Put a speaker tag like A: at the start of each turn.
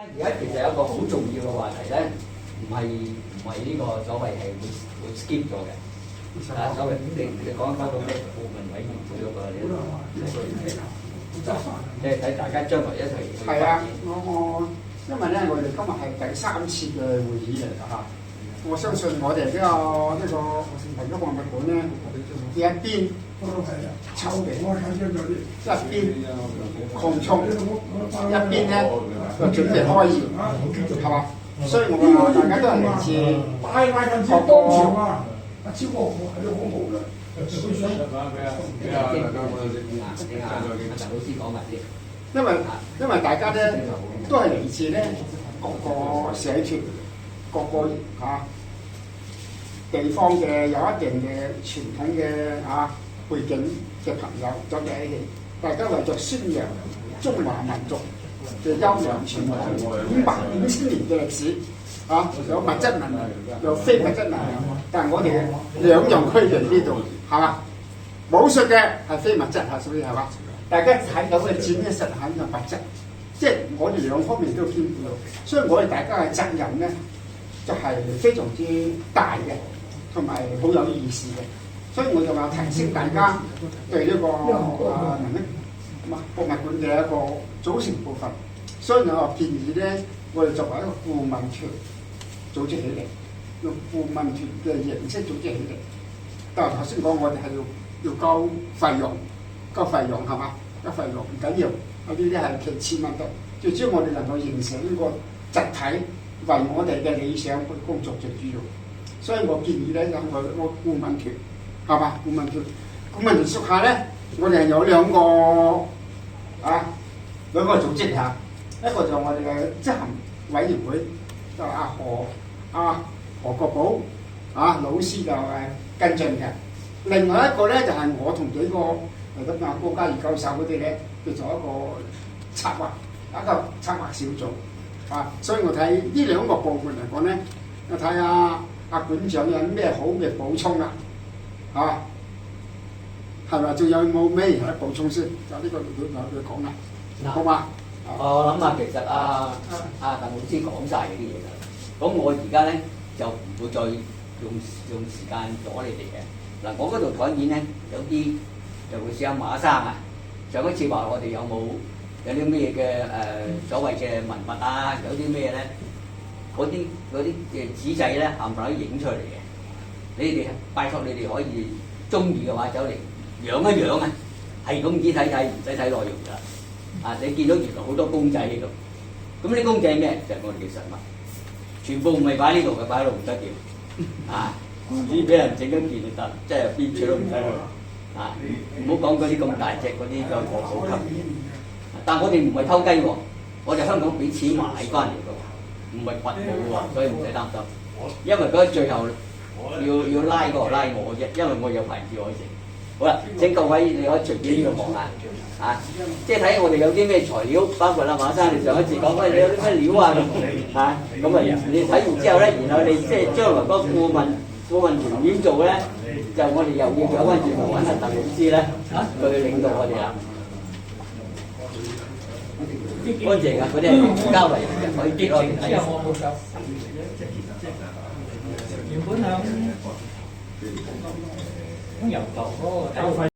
A: 而家其實有一個好重要嘅話題咧，唔係呢個所謂係會 skip 咗嘅。所謂你講一講到咩部門委員會嗰個即係睇大家將來一齊去發展。
B: 係啊，我因為咧，我哋今日係第3次嘅會議嚟㗎嚇。我相信我哋呢個文化博物館咧，一邊籌備，一邊擴充，一邊咧就準備開業，係嘛？所以我話大家都係嚟自各個。超過我係都好好嘅，
A: 老師講埋先。
B: 因為大家咧都係嚟自咧各個社團、各個地方嘅有一定嘅傳統嘅背景嘅朋友走喺一起，大家為咗宣揚中華民族嘅優良傳統500-5000年嘅歷史。有物質能量，有非物質能量，但係我哋兩樣俱備呢度，係嘛？武術嘅係非物質嚇，所以係嘛？大家睇到嘅展嘅實係嘅物質，即係我哋兩方面都兼顧到，所以我哋大家嘅責任咧就係非常之大嘅，同埋好有意思嘅，所以我就話提升大家對呢個博物館嘅一個組成部分，所以我建議咧，我哋作為一個顧問團。組織起嚟，用顧問團嘅形式組織起嚟。但係頭先講，我哋係要交費用係嘛？交費用唔緊要，呢啲係其次問題。最主要我哋能夠形成呢個集體，為我哋嘅理想去工作最主要。所以我建議咧，有我顧問團係嘛？顧問團屬下咧，我哋係有兩個組織嚇，一個就係我哋嘅執行委員會，就何國寶老師就係跟進嘅。另外一個咧就係我同幾個高嘉瑜教授嗰啲咧，叫做一個策劃小組所以我睇呢兩個部門嚟講咧，我睇下阿館長有咩好嘅補充啦，係咪？仲有冇咩嘢補充先？就呢個佢講啦，好嘛？
A: 我諗其實阿鄧老師講晒嗰啲嘢啦。咁我而家咧就唔會再用時間阻你哋嘅。嗱，我嗰度台面咧有啲就會試下馬生啊。上一次話我哋有啲咩嘅所謂嘅文物啊，有啲咩咧？嗰啲嘅紙仔咧，冚唪唥都影出嚟嘅。你哋拜託你哋可以中意嘅話走嚟養一養啊，係咁只睇睇，唔使睇內容㗎。你見到原來好多公仔喺度，咁啲公仔咩？就係我哋嘅實物。全部唔係擺呢度嘅，擺喺度唔得嘅，唔知俾人整一件就得，即係邊處都唔使去，唔好講嗰啲咁大隻嗰啲就好級嘅。但我哋唔係偷雞喎，我哋香港俾錢買翻嚟嘅喎，唔係掘冇喎，所以唔使擔心。因為嗰最後要拉嗰個拉我啫，因為我有牌照可以食。好啦，請各位你可以隨便呢個望即係睇我哋有啲咩材料，包括馬生你上一次講你有啲咩料你睇完之後咧，然後你即係將來嗰個顧問團點做咧，就我哋又要走翻轉頭揾阿鄧老師咧，佢領導我哋啦。乾淨啊，嗰啲係交嚟嘅，可以結落嚟睇。
C: 原本響油塘嗰個